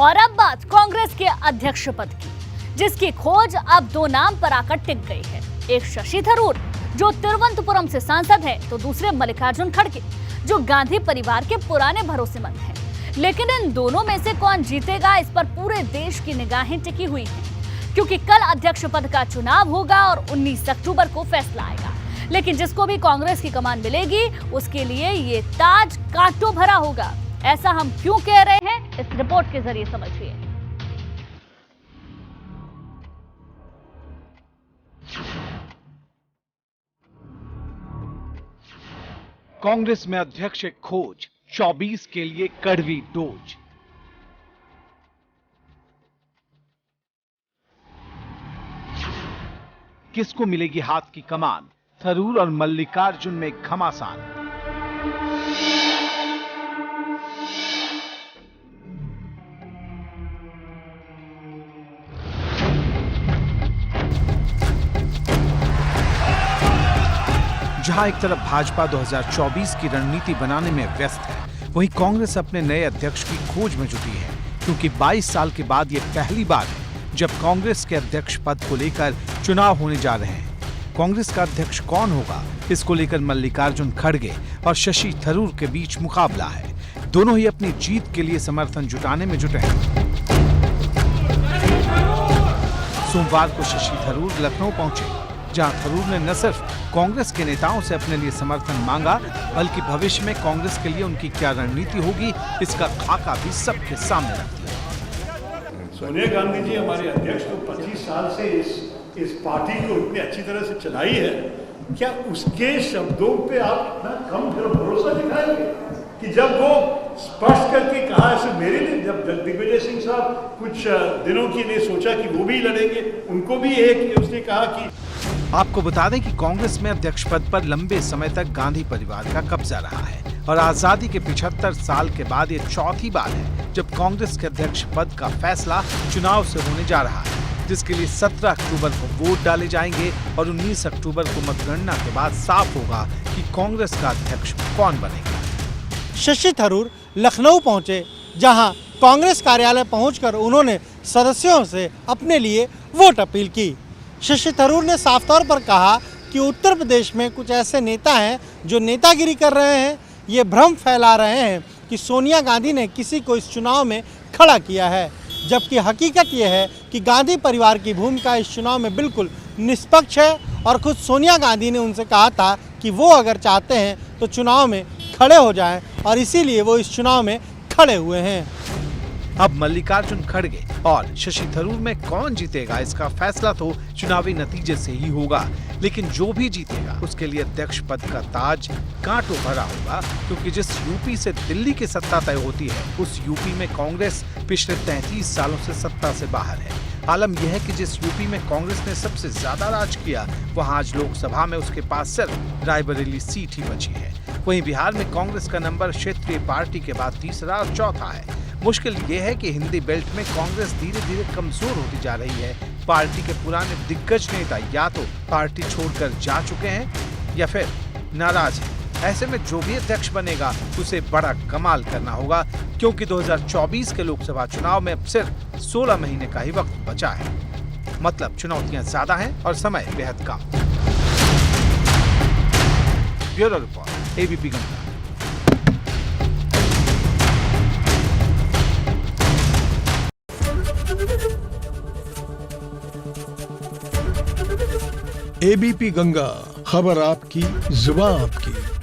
और अब बात कांग्रेस के अध्यक्ष पद की, जिसकी खोज अब दो नाम पर आकर टिक गई है। एक शशि थरूर जो तिरुवनंतपुरम से सांसद है, तो दूसरे मल्लिकार्जुन खड़गे जो गांधी परिवार के पुराने भरोसेमंद हैं। लेकिन इन दोनों में से कौन जीतेगा, इस पर पूरे देश की निगाहें टिकी हुई हैं, क्योंकि कल अध्यक्ष पद का चुनाव होगा और 19 अक्टूबर को फैसला आएगा। लेकिन जिसको भी कांग्रेस की कमान मिलेगी, उसके लिए ये ताज कांटों भरा होगा। ऐसा हम क्यों कह रहे हैं, इस रिपोर्ट के जरिए समझिए। कांग्रेस में अध्यक्ष खोज 24 के लिए कड़वी डोज। किसको मिलेगी हाथ की कमान? थरूर और मल्लिकार्जुन में घमासान। जहां एक तरफ भाजपा 2024 की रणनीति बनाने में व्यस्त है, वहीं कांग्रेस अपने नए अध्यक्ष की खोज में जुटी है, क्योंकि 22 साल के बाद यह पहली बार है जब कांग्रेस के अध्यक्ष पद को लेकर चुनाव होने जा रहे हैं। कांग्रेस का अध्यक्ष कौन होगा, इसको लेकर मल्लिकार्जुन खड़गे और शशि थरूर के बीच मुकाबला है। दोनों ही अपनी जीत के लिए समर्थन जुटाने में जुटे हैं। सोमवार को शशि थरूर लखनऊ पहुंचे, जहां थरूर ने न सिर्फ कांग्रेस के नेताओं से अपने लिए समर्थन मांगा, बल्कि भविष्य में कांग्रेस के लिए उनकी क्या रणनीति होगी, इसका खाका भी सबके सामने रख दिया। सोनिया गांधी जी हमारे अध्यक्ष, तो 25 साल से इस पार्टी को इतनी अच्छी तरह से चलाई है, क्या उसके शब्दों पे आप इतना कम भरोसा दिखाएंगे कि जब वो स्पष्ट करके कहा ऐसे मेरे लिए, जब दिग्विजय सिंह साहब कुछ दिनों के लिए सोचा कि वो भी लड़ेंगे, उनको भी एक उसने कहा कि आपको बता दें कि कांग्रेस में अध्यक्ष पद पर लंबे समय तक गांधी परिवार का कब्जा रहा है और आजादी के 75 साल के बाद ये चौथी बार है जब कांग्रेस के अध्यक्ष पद का फैसला चुनाव से होने जा रहा है, जिसके लिए 17 अक्टूबर को वोट डाले जाएंगे और 19 अक्टूबर को मतगणना के बाद साफ होगा कि कांग्रेस का अध्यक्ष कौन बनेगा। शशि थरूर लखनऊ पहुंचे, जहां कांग्रेस कार्यालय पहुंचकर उन्होंने सदस्यों से अपने लिए वोट अपील की। शशि थरूर ने साफ तौर पर कहा कि उत्तर प्रदेश में कुछ ऐसे नेता हैं जो नेतागिरी कर रहे हैं, ये भ्रम फैला रहे हैं कि सोनिया गांधी ने किसी को इस चुनाव में खड़ा किया है, जबकि हकीकत ये है कि गांधी परिवार की भूमिका इस चुनाव में बिल्कुल निष्पक्ष है और खुद सोनिया गांधी ने उनसे कहा था कि वो अगर चाहते हैं तो चुनाव में खड़े हो जाएं, और इसीलिए वो इस चुनाव में खड़े हुए हैं। अब मल्लिकार्जुन खड़गे और शशि थरूर में कौन जीतेगा, इसका फैसला तो चुनावी नतीजे से ही होगा। लेकिन जो भी जीतेगा उसके लिए अध्यक्ष पद का ताज कांटों भरा होगा, क्योंकि जिस यूपी से दिल्ली की सत्ता तय होती है, उस यूपी में कांग्रेस पिछले 33 सालों से सत्ता से बाहर है। आलम यह है कि जिस यूपी में कांग्रेस ने सबसे ज्यादा राज किया, वहां आज लोकसभा में उसके पास सिर्फ रायबरेली सीट ही बची है। वहीं बिहार में कांग्रेस का नंबर क्षेत्रीय पार्टी के बाद तीसरा और चौथा है। मुश्किल ये है कि हिंदी बेल्ट में कांग्रेस धीरे धीरे कमजोर होती जा रही है। पार्टी के पुराने दिग्गज नेता या तो पार्टी छोड़कर जा चुके हैं या फिर नाराज हैं। ऐसे में जो भी अध्यक्ष बनेगा उसे बड़ा कमाल करना होगा, क्योंकि 2024 के लोकसभा चुनाव में अब सिर्फ 16 महीने का ही वक्त बचा है। मतलब चुनौतियां ज्यादा हैं और समय बेहद कम। Bureau report, ABP Ganga. ABP Ganga, खबर आपकी, जुबान आपकी।